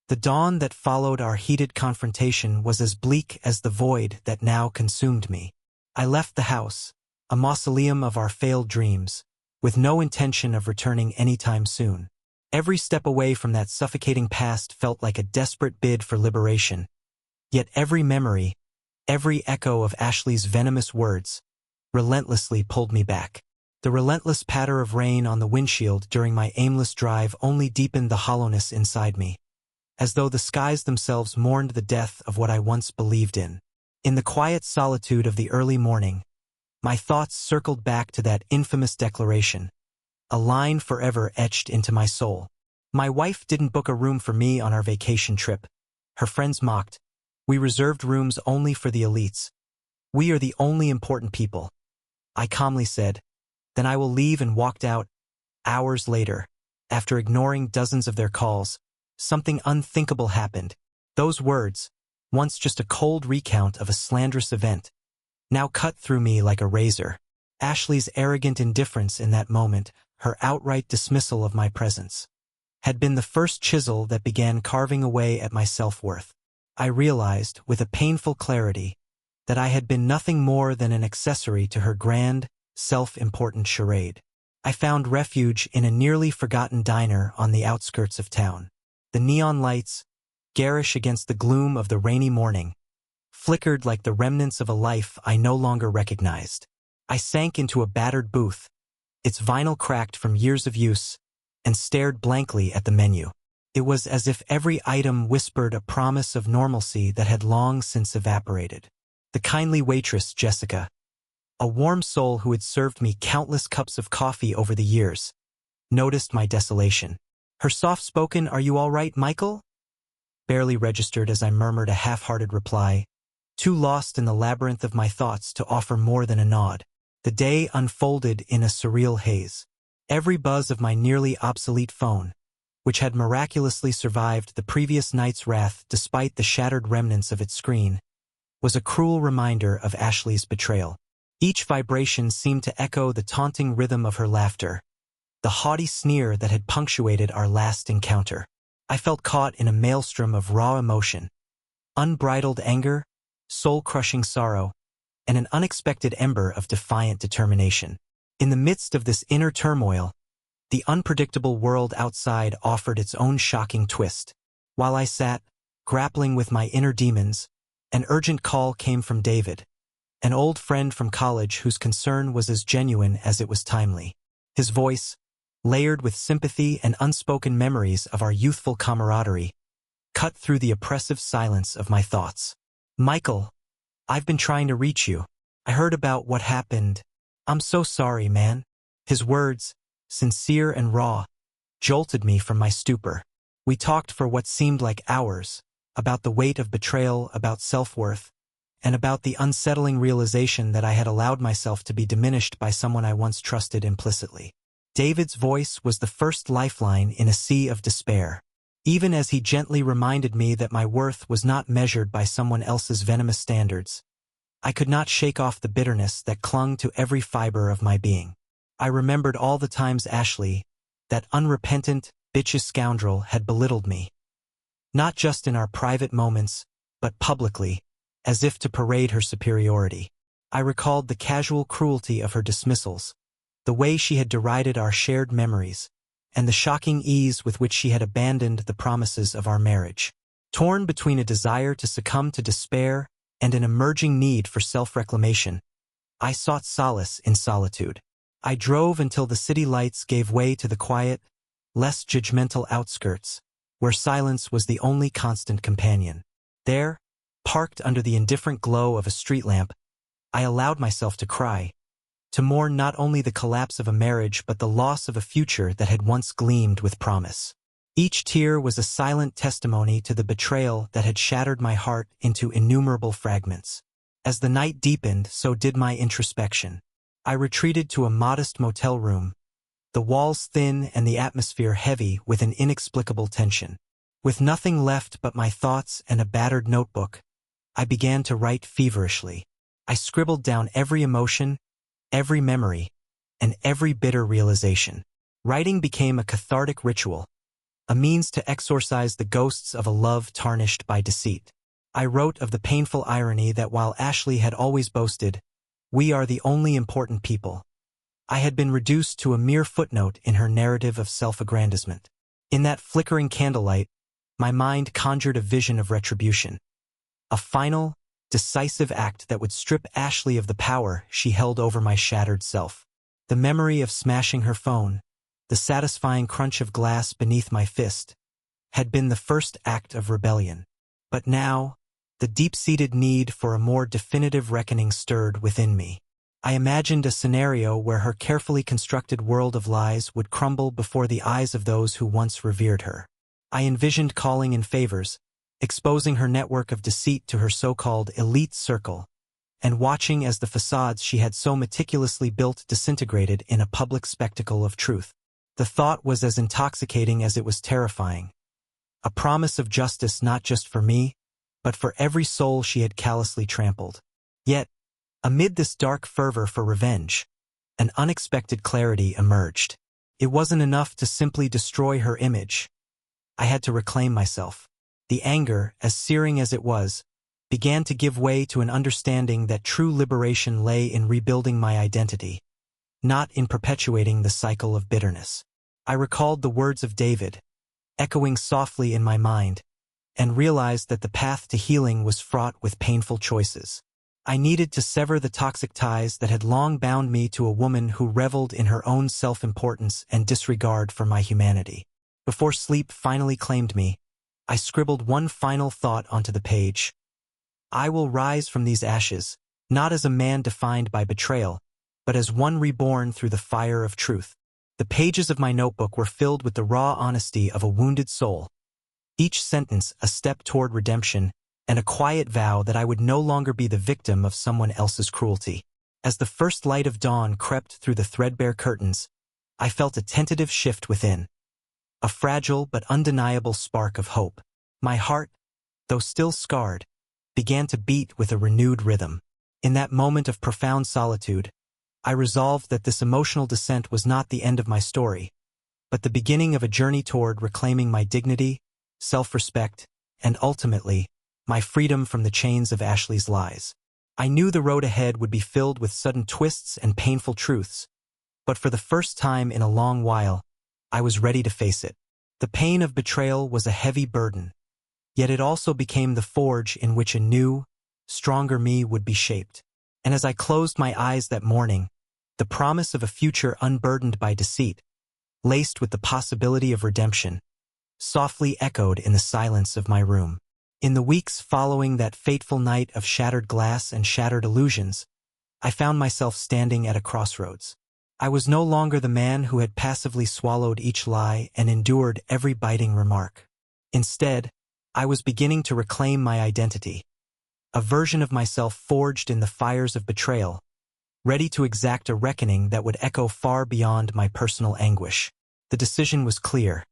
The dawn that followed our heated confrontation was as bleak as the void that now consumed me. I left the house, a mausoleum of our failed dreams, with no intention of returning anytime soon. Every step away from that suffocating past felt like a desperate bid for liberation. Yet every memory, every echo of Ashley's venomous words, relentlessly pulled me back. The relentless patter of rain on the windshield during my aimless drive only deepened the hollowness inside me, as though the skies themselves mourned the death of what I once believed in. In the quiet solitude of the early morning, my thoughts circled back to that infamous declaration, a line forever etched into my soul. My wife didn't book a room for me on our vacation trip. Her friends mocked. We reserved rooms only for the elites. We are the only important people. I calmly said, then I will leave, and walked out. Hours later, after ignoring dozens of their calls, something unthinkable happened. Those words, once just a cold recount of a slanderous event, now cut through me like a razor. Ashley's arrogant indifference in that moment, her outright dismissal of my presence, had been the first chisel that began carving away at my self-worth. I realized, with a painful clarity, that I had been nothing more than an accessory to her grand, self-important charade. I found refuge in a nearly forgotten diner on the outskirts of town. The neon lights, garish against the gloom of the rainy morning, flickered like the remnants of a life I no longer recognized. I sank into a battered booth, its vinyl cracked from years of use, and stared blankly at the menu. It was as if every item whispered a promise of normalcy that had long since evaporated. The kindly waitress, Jessica, a warm soul who had served me countless cups of coffee over the years, noticed my desolation. Her soft-spoken, "Are you all right, Michael?" barely registered as I murmured a half-hearted reply, too lost in the labyrinth of my thoughts to offer more than a nod. The day unfolded in a surreal haze. Every buzz of my nearly obsolete phone, which had miraculously survived the previous night's wrath despite the shattered remnants of its screen, was a cruel reminder of Ashley's betrayal. Each vibration seemed to echo the taunting rhythm of her laughter, the haughty sneer that had punctuated our last encounter. I felt caught in a maelstrom of raw emotion, unbridled anger, soul-crushing sorrow, and an unexpected ember of defiant determination. In the midst of this inner turmoil, the unpredictable world outside offered its own shocking twist. While I sat, grappling with my inner demons, an urgent call came from David, an old friend from college whose concern was as genuine as it was timely. His voice, layered with sympathy and unspoken memories of our youthful camaraderie, cut through the oppressive silence of my thoughts. "Michael, I've been trying to reach you. I heard about what happened. I'm so sorry, man." His words, sincere and raw, jolted me from my stupor. We talked for what seemed like hours, about the weight of betrayal, about self-worth, and about the unsettling realization that I had allowed myself to be diminished by someone I once trusted implicitly. David's voice was the first lifeline in a sea of despair. Even as he gently reminded me that my worth was not measured by someone else's venomous standards, I could not shake off the bitterness that clung to every fiber of my being. I remembered all the times Ashley, that unrepentant, bitchy scoundrel, had belittled me. Not just in our private moments, but publicly, as if to parade her superiority. I recalled the casual cruelty of her dismissals, the way she had derided our shared memories, and the shocking ease with which she had abandoned the promises of our marriage. Torn between a desire to succumb to despair and an emerging need for self-reclamation, I sought solace in solitude. I drove until the city lights gave way to the quiet, less judgmental outskirts, where silence was the only constant companion. There, parked under the indifferent glow of a street lamp, I allowed myself to cry, to mourn not only the collapse of a marriage but the loss of a future that had once gleamed with promise. Each tear was a silent testimony to the betrayal that had shattered my heart into innumerable fragments. As the night deepened, so did my introspection. I retreated to a modest motel room, the walls thin and the atmosphere heavy with an inexplicable tension. With nothing left but my thoughts and a battered notebook, I began to write feverishly. I scribbled down every emotion, every memory, and every bitter realization. Writing became a cathartic ritual, a means to exorcise the ghosts of a love tarnished by deceit. I wrote of the painful irony that while Ashley had always boasted, "We are the only important people," I had been reduced to a mere footnote in her narrative of self-aggrandizement. In that flickering candlelight, my mind conjured a vision of retribution. A final, decisive act that would strip Ashley of the power she held over my shattered self. The memory of smashing her phone, the satisfying crunch of glass beneath my fist, had been the first act of rebellion. But now, the deep-seated need for a more definitive reckoning stirred within me. I imagined a scenario where her carefully constructed world of lies would crumble before the eyes of those who once revered her. I envisioned calling in favors, exposing her network of deceit to her so-called elite circle, and watching as the facades she had so meticulously built disintegrated in a public spectacle of truth. The thought was as intoxicating as it was terrifying. A promise of justice not just for me, but for every soul she had callously trampled. Yet, amid this dark fervor for revenge, an unexpected clarity emerged. It wasn't enough to simply destroy her image. I had to reclaim myself. The anger, as searing as it was, began to give way to an understanding that true liberation lay in rebuilding my identity, not in perpetuating the cycle of bitterness. I recalled the words of David, echoing softly in my mind, and realized that the path to healing was fraught with painful choices. I needed to sever the toxic ties that had long bound me to a woman who reveled in her own self-importance and disregard for my humanity. Before sleep finally claimed me, I scribbled one final thought onto the page. I will rise from these ashes, not as a man defined by betrayal, but as one reborn through the fire of truth. The pages of my notebook were filled with the raw honesty of a wounded soul, each sentence a step toward redemption, and a quiet vow that I would no longer be the victim of someone else's cruelty. As the first light of dawn crept through the threadbare curtains, I felt a tentative shift within, a fragile but undeniable spark of hope. My heart, though still scarred, began to beat with a renewed rhythm. In that moment of profound solitude, I resolved that this emotional descent was not the end of my story, but the beginning of a journey toward reclaiming my dignity, self-respect, and ultimately, my freedom from the chains of Ashley's lies. I knew the road ahead would be filled with sudden twists and painful truths, but for the first time in a long while, I was ready to face it. The pain of betrayal was a heavy burden, yet it also became the forge in which a new, stronger me would be shaped. And as I closed my eyes that morning, the promise of a future unburdened by deceit, laced with the possibility of redemption, softly echoed in the silence of my room. In the weeks following that fateful night of shattered glass and shattered illusions, I found myself standing at a crossroads. I was no longer the man who had passively swallowed each lie and endured every biting remark. Instead, I was beginning to reclaim my identity, a version of myself forged in the fires of betrayal, ready to exact a reckoning that would echo far beyond my personal anguish. The decision was clear.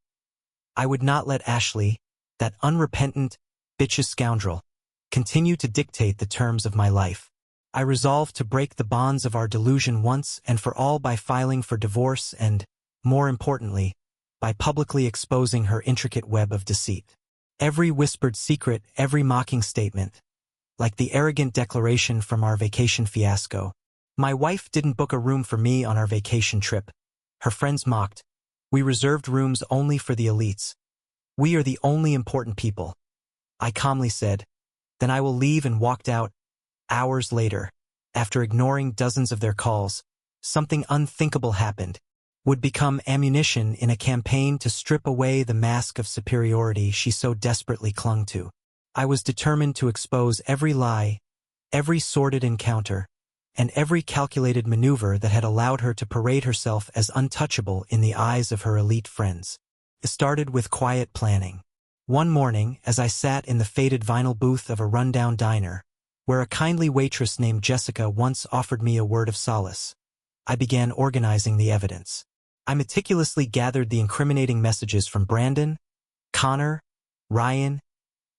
I would not let Ashley, that unrepentant, bitchy scoundrel, continue to dictate the terms of my life. I resolved to break the bonds of our delusion once and for all by filing for divorce and, more importantly, by publicly exposing her intricate web of deceit. Every whispered secret, every mocking statement, like the arrogant declaration from our vacation fiasco. My wife didn't book a room for me on our vacation trip. Her friends mocked. We reserved rooms only for the elites. We are the only important people. I calmly said, then I will leave, and walked out. Hours later, after ignoring dozens of their calls, something unthinkable happened. Would become ammunition in a campaign to strip away the mask of superiority she so desperately clung to. I was determined to expose every lie, every sordid encounter, and every calculated maneuver that had allowed her to parade herself as untouchable in the eyes of her elite friends. It started with quiet planning. One morning, as I sat in the faded vinyl booth of a rundown diner, where a kindly waitress named Jessica once offered me a word of solace, I began organizing the evidence. I meticulously gathered the incriminating messages from Brandon, Connor, Ryan,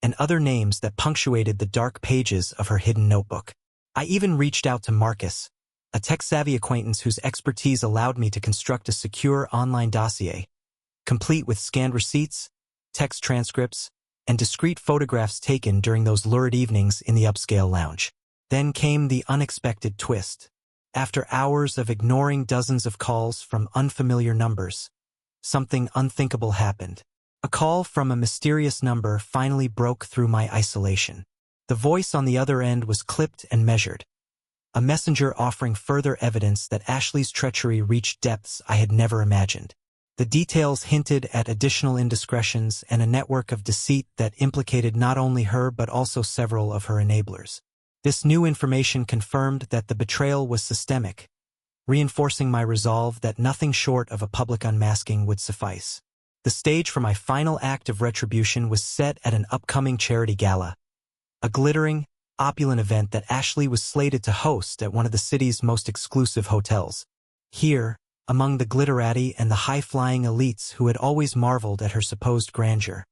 and other names that punctuated the dark pages of her hidden notebook. I even reached out to Marcus, a tech-savvy acquaintance whose expertise allowed me to construct a secure online dossier. complete with scanned receipts, text transcripts, and discreet photographs taken during those lurid evenings in the upscale lounge. Then came the unexpected twist. After hours of ignoring dozens of calls from unfamiliar numbers, something unthinkable happened. A call from a mysterious number finally broke through my isolation. The voice on the other end was clipped and measured, a messenger offering further evidence that Ashley's treachery reached depths I had never imagined. The details hinted at additional indiscretions and a network of deceit that implicated not only her but also several of her enablers. This new information confirmed that the betrayal was systemic, reinforcing my resolve that nothing short of a public unmasking would suffice. The stage for my final act of retribution was set at an upcoming charity gala, a glittering, opulent event that Ashley was slated to host at one of the city's most exclusive hotels. Here, among the glitterati and the high-flying elites who had always marveled at her supposed grandeur,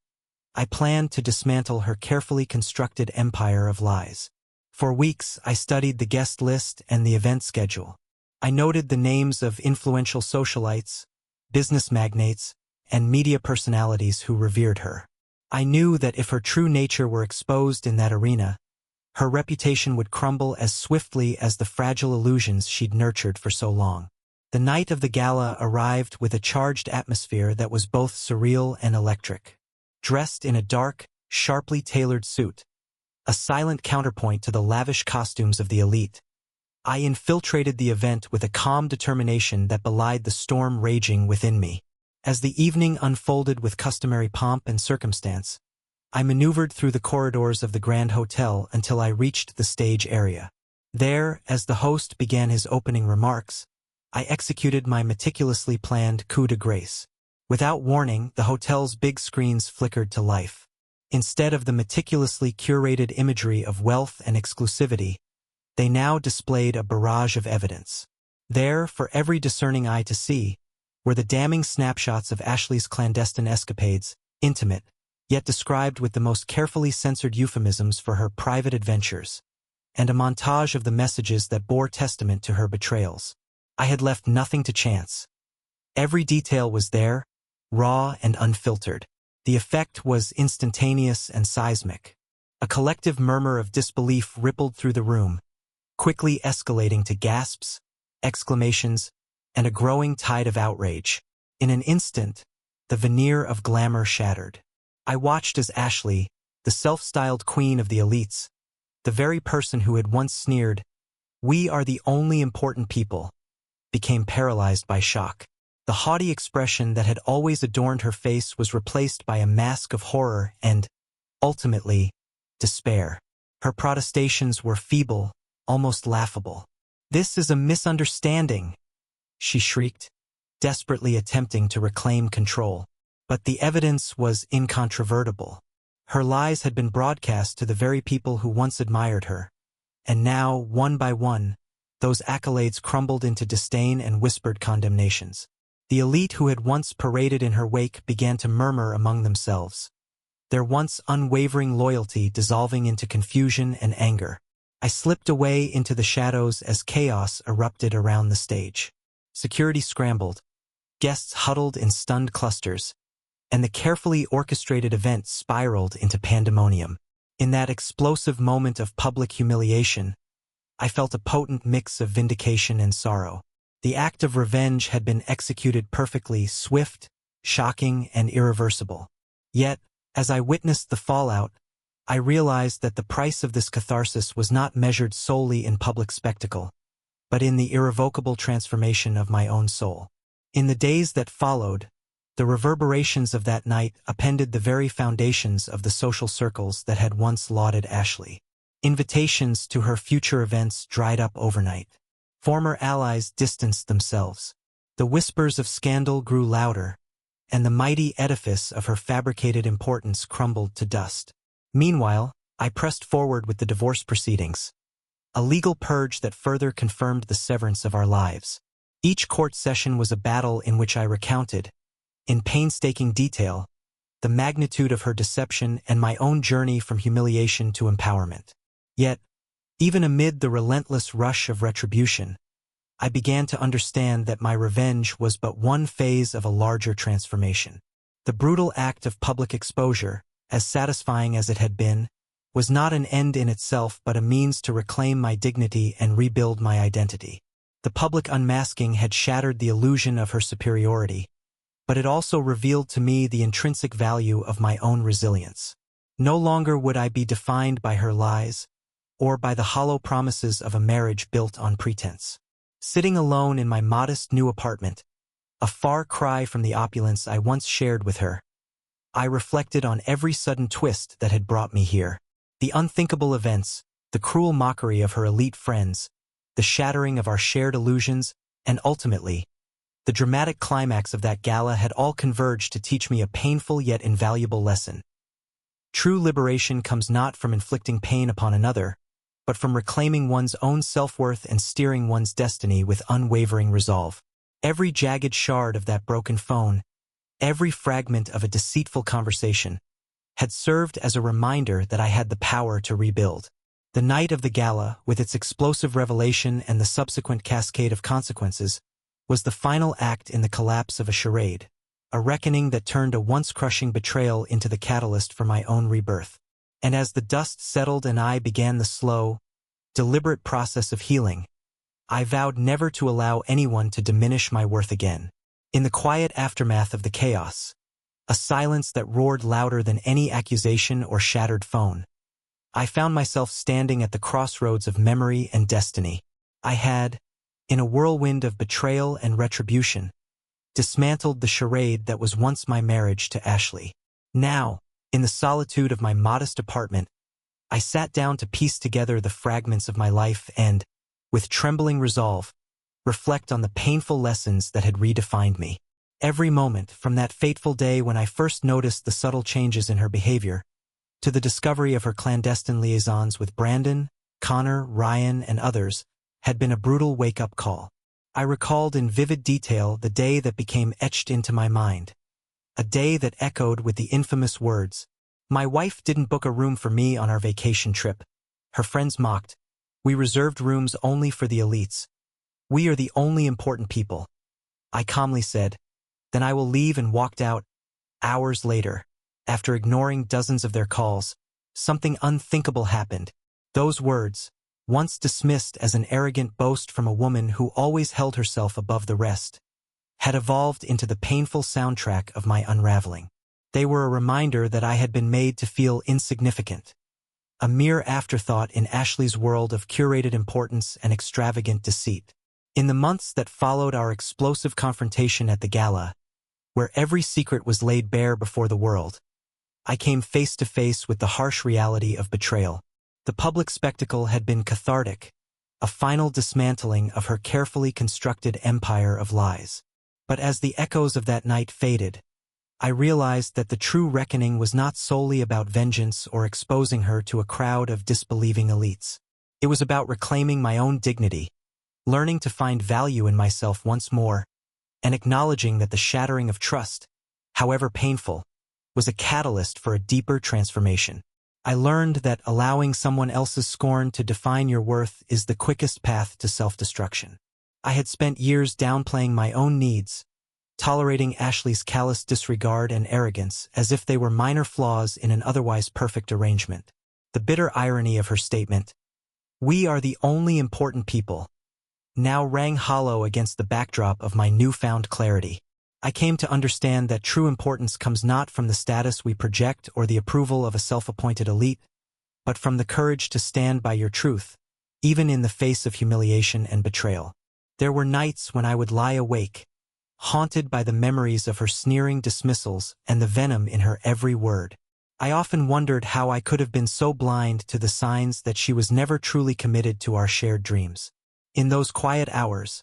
I planned to dismantle her carefully constructed empire of lies. For weeks, I studied the guest list and the event schedule. I noted the names of influential socialites, business magnates, and media personalities who revered her. I knew that if her true nature were exposed in that arena, her reputation would crumble as swiftly as the fragile illusions she'd nurtured for so long. The night of the gala arrived with a charged atmosphere that was both surreal and electric. Dressed in a dark, sharply tailored suit, a silent counterpoint to the lavish costumes of the elite, I infiltrated the event with a calm determination that belied the storm raging within me. As the evening unfolded with customary pomp and circumstance, I maneuvered through the corridors of the Grand Hotel until I reached the stage area. There, as the host began his opening remarks, I executed my meticulously planned coup de grace. Without warning, the hotel's big screens flickered to life. Instead of the meticulously curated imagery of wealth and exclusivity, they now displayed a barrage of evidence. There, for every discerning eye to see, were the damning snapshots of Ashley's clandestine escapades, intimate, yet described with the most carefully censored euphemisms for her private adventures, and a montage of the messages that bore testament to her betrayals. I had left nothing to chance. Every detail was there, raw and unfiltered. The effect was instantaneous and seismic. A collective murmur of disbelief rippled through the room, quickly escalating to gasps, exclamations, and a growing tide of outrage. In an instant, the veneer of glamour shattered. I watched as Ashley, the self-styled queen of the elites, the very person who had once sneered, "We are the only important people," became paralyzed by shock. The haughty expression that had always adorned her face was replaced by a mask of horror and, ultimately, despair. Her protestations were feeble, almost laughable. "This is a misunderstanding," she shrieked, desperately attempting to reclaim control. But the evidence was incontrovertible. Her lies had been broadcast to the very people who once admired her, and now, one by one, those accolades crumbled into disdain and whispered condemnations. The elite who had once paraded in her wake began to murmur among themselves, their once unwavering loyalty dissolving into confusion and anger. I slipped away into the shadows as chaos erupted around the stage. Security scrambled, guests huddled in stunned clusters, and the carefully orchestrated event spiraled into pandemonium. In that explosive moment of public humiliation, I felt a potent mix of vindication and sorrow. The act of revenge had been executed perfectly, swift, shocking, and irreversible. Yet, as I witnessed the fallout, I realized that the price of this catharsis was not measured solely in public spectacle, but in the irrevocable transformation of my own soul. In the days that followed, the reverberations of that night upended the very foundations of the social circles that had once lauded Ashley. Invitations to her future events dried up overnight. Former allies distanced themselves. The whispers of scandal grew louder, and the mighty edifice of her fabricated importance crumbled to dust. Meanwhile, I pressed forward with the divorce proceedings, a legal purge that further confirmed the severance of our lives. Each court session was a battle in which I recounted, in painstaking detail, the magnitude of her deception and my own journey from humiliation to empowerment. Yet, even amid the relentless rush of retribution, I began to understand that my revenge was but one phase of a larger transformation. The brutal act of public exposure, as satisfying as it had been, was not an end in itself but a means to reclaim my dignity and rebuild my identity. The public unmasking had shattered the illusion of her superiority, but it also revealed to me the intrinsic value of my own resilience. No longer would I be defined by her lies, or by the hollow promises of a marriage built on pretense. Sitting alone in my modest new apartment, a far cry from the opulence I once shared with her, I reflected on every sudden twist that had brought me here. The unthinkable events, the cruel mockery of her elite friends, the shattering of our shared illusions, and ultimately, the dramatic climax of that gala had all converged to teach me a painful yet invaluable lesson. True liberation comes not from inflicting pain upon another, but from reclaiming one's own self-worth and steering one's destiny with unwavering resolve. Every jagged shard of that broken phone, every fragment of a deceitful conversation, had served as a reminder that I had the power to rebuild. The night of the gala, with its explosive revelation and the subsequent cascade of consequences, was the final act in the collapse of a charade, a reckoning that turned a once-crushing betrayal into the catalyst for my own rebirth. And as the dust settled and I began the slow, deliberate process of healing, I vowed never to allow anyone to diminish my worth again. In the quiet aftermath of the chaos, a silence that roared louder than any accusation or shattered phone, I found myself standing at the crossroads of memory and destiny. I had, in a whirlwind of betrayal and retribution, dismantled the charade that was once my marriage to Ashley. Now, in the solitude of my modest apartment, I sat down to piece together the fragments of my life and, with trembling resolve, reflect on the painful lessons that had redefined me. Every moment, from that fateful day when I first noticed the subtle changes in her behavior, to the discovery of her clandestine liaisons with Brandon, Connor, Ryan, and others, had been a brutal wake-up call. I recalled in vivid detail the day that became etched into my mind, a day that echoed with the infamous words, "My wife didn't book a room for me on our vacation trip." Her friends mocked, "We reserved rooms only for the elites. We are the only important people." I calmly said, "Then I will leave," and walked out. Hours later, after ignoring dozens of their calls, something unthinkable happened. Those words, once dismissed as an arrogant boast from a woman who always held herself above the rest, had evolved into the painful soundtrack of my unraveling. They were a reminder that I had been made to feel insignificant, a mere afterthought in Ashley's world of curated importance and extravagant deceit. In the months that followed our explosive confrontation at the gala, where every secret was laid bare before the world, I came face to face with the harsh reality of betrayal. The public spectacle had been cathartic, a final dismantling of her carefully constructed empire of lies. But as the echoes of that night faded, I realized that the true reckoning was not solely about vengeance or exposing her to a crowd of disbelieving elites. It was about reclaiming my own dignity, learning to find value in myself once more, and acknowledging that the shattering of trust, however painful, was a catalyst for a deeper transformation. I learned that allowing someone else's scorn to define your worth is the quickest path to self-destruction. I had spent years downplaying my own needs, tolerating Ashley's callous disregard and arrogance as if they were minor flaws in an otherwise perfect arrangement. The bitter irony of her statement, "We are the only important people," now rang hollow against the backdrop of my newfound clarity. I came to understand that true importance comes not from the status we project or the approval of a self-appointed elite, but from the courage to stand by your truth, even in the face of humiliation and betrayal. There were nights when I would lie awake, haunted by the memories of her sneering dismissals and the venom in her every word. I often wondered how I could have been so blind to the signs that she was never truly committed to our shared dreams. In those quiet hours,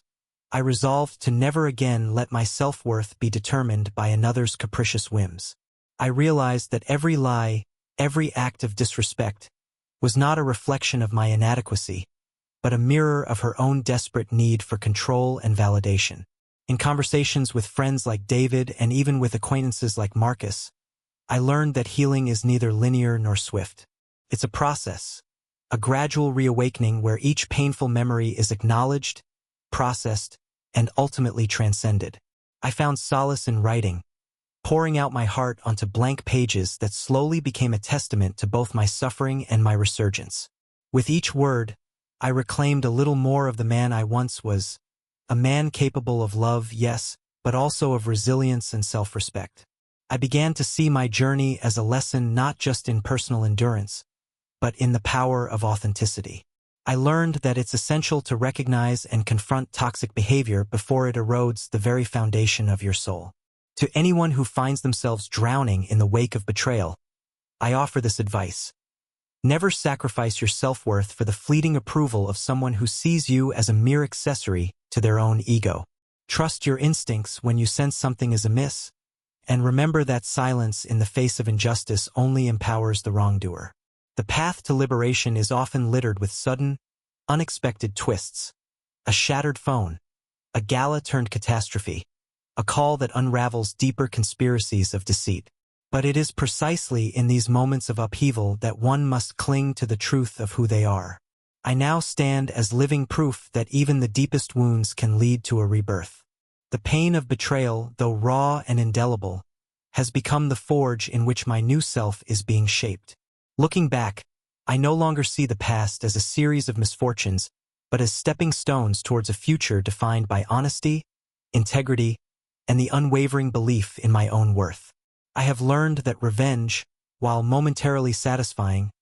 I resolved to never again let my self-worth be determined by another's capricious whims. I realized that every lie, every act of disrespect, was not a reflection of my inadequacy, but a mirror of her own desperate need for control and validation. In conversations with friends like David and even with acquaintances like Marcus, I learned that healing is neither linear nor swift. It's a process, a gradual reawakening where each painful memory is acknowledged, processed, and ultimately transcended. I found solace in writing, pouring out my heart onto blank pages that slowly became a testament to both my suffering and my resurgence. With each word, I reclaimed a little more of the man I once was, a man capable of love, yes, but also of resilience and self-respect. I began to see my journey as a lesson not just in personal endurance, but in the power of authenticity. I learned that it's essential to recognize and confront toxic behavior before it erodes the very foundation of your soul. To anyone who finds themselves drowning in the wake of betrayal, I offer this advice. Never sacrifice your self-worth for the fleeting approval of someone who sees you as a mere accessory to their own ego. Trust your instincts when you sense something is amiss, and remember that silence in the face of injustice only empowers the wrongdoer. The path to liberation is often littered with sudden, unexpected twists. A shattered phone, a gala-turned catastrophe, a call that unravels deeper conspiracies of deceit. But it is precisely in these moments of upheaval that one must cling to the truth of who they are. I now stand as living proof that even the deepest wounds can lead to a rebirth. The pain of betrayal, though raw and indelible, has become the forge in which my new self is being shaped. Looking back, I no longer see the past as a series of misfortunes, but as stepping stones towards a future defined by honesty, integrity, and the unwavering belief in my own worth. I have learned that revenge, while momentarily satisfying,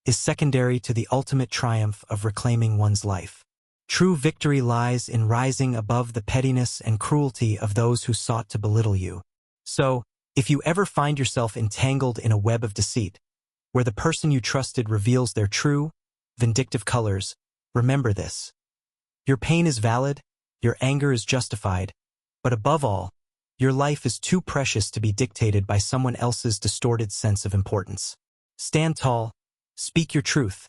is secondary to the ultimate triumph of reclaiming one's life. True victory lies in rising above the pettiness and cruelty of those who sought to belittle you. So, if you ever find yourself entangled in a web of deceit, where the person you trusted reveals their true, vindictive colors, remember this. Your pain is valid, your anger is justified, but above all, your life is too precious to be dictated by someone else's distorted sense of importance. Stand tall, speak your truth,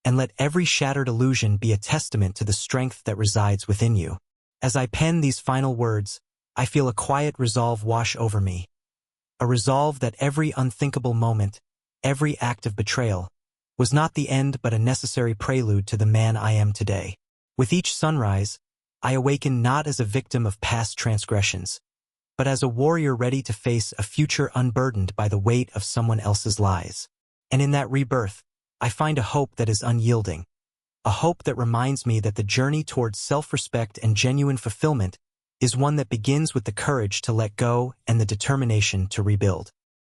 and let every shattered illusion be a testament to the strength that resides within you. As I pen these final words, I feel a quiet resolve wash over me. A resolve that every unthinkable moment, every act of betrayal, was not the end but a necessary prelude to the man I am today. With each sunrise, I awaken not as a victim of past transgressions, but as a warrior ready to face a future unburdened by the weight of someone else's lies. And in that rebirth, I find a hope that is unyielding, a hope that reminds me that the journey towards self-respect and genuine fulfillment is one that begins with the courage to let go and the determination to rebuild.